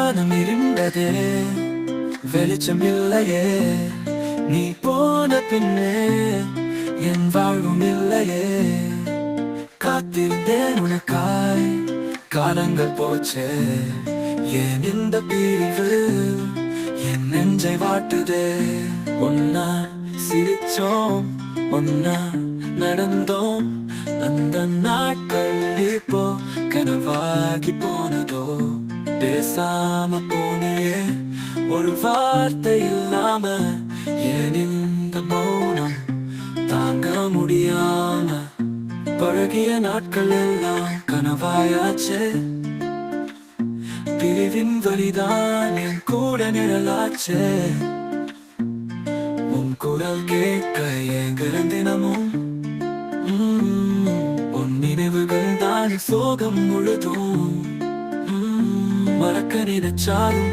வானம் இருண்டதே, வெளிச்சம் இல்லையே. நீ போன பின்னே என் வாழ்வும் இல்லையே. காத்திருந்தேன் உனக்காய், காலங்கள் போச்சே. ஏன் இந்த பிரிவு என் நெஞ்சை வாட்டுதே. ஒன்னா சிரிச்சோம், ஒன்னா நடந்தோம், அந்த நாட்கள் இப்போ கனவாகி போனதோ. பேசாம போனியே ஒரு வார்த்தை இல்லாம, ஏன் இந்த மௌனம் தாங்க முடியாம. பழகிய நாட்கள் எல்லாம் கனவாயாச்சே. பிரிவின் வலிதான் என் கூட நிழலாச்சே. உன் குரல் கேட்க ஏங்குறேன் தினமும். உன் நினைவுகள் தான் சோகம் முழுதும். மறக்க நினைச்சாலும்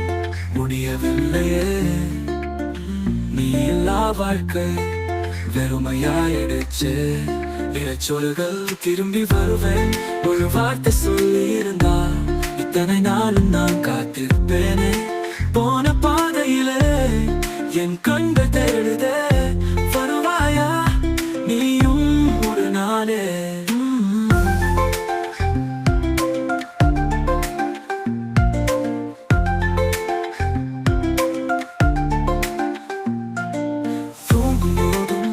முடியவில்லையே. நீ எல்லா வாழ்க்கை வெறுமையாயிடுச்சு. இறைச்சொல்கள் திரும்பி வருவேன் ஒரு வார்த்தை சொல்லி இருந்தா, இத்தனை நாளும் நான் காத்திருப்பேனே. போன பாதையிலே என் கண்கள் தேடுதே. வருவாயா நீயும் ஒரு நாளே. தூங்கும் போதும்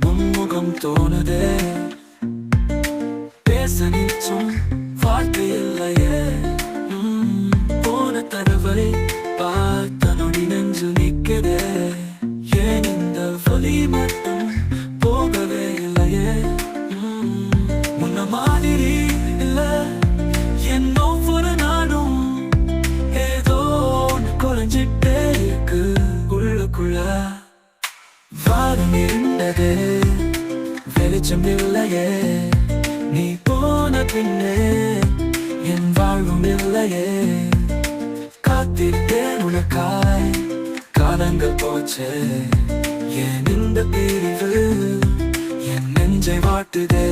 உன் முகம் தோணுதே. பேச நினைச்சும் வார்த்தை இல்லையே. போன தடவை பார்த்த நொடி நெஞ்சு நிற்குதே. ஏன் இந்த வலி மட்டும் போகவே இல்லையே. முன்ன மாதிரி இல்ல என் ஒவ்வொரு நாளும். ஏதோ குறைஞ்சிட்டே இருக்கு உள்ளுக்குள்ள. வாரம் இருண்டதே, வெளிச்சம் இல்லையே. நீ போன பின்னே என் வாழ்வும் இல்லையே. காத்திருந்தேன் உனக்காய், காலங்கள் போச்சே. ஏன் இந்த பிரிவு என் நெஞ்சை வாட்டுதே.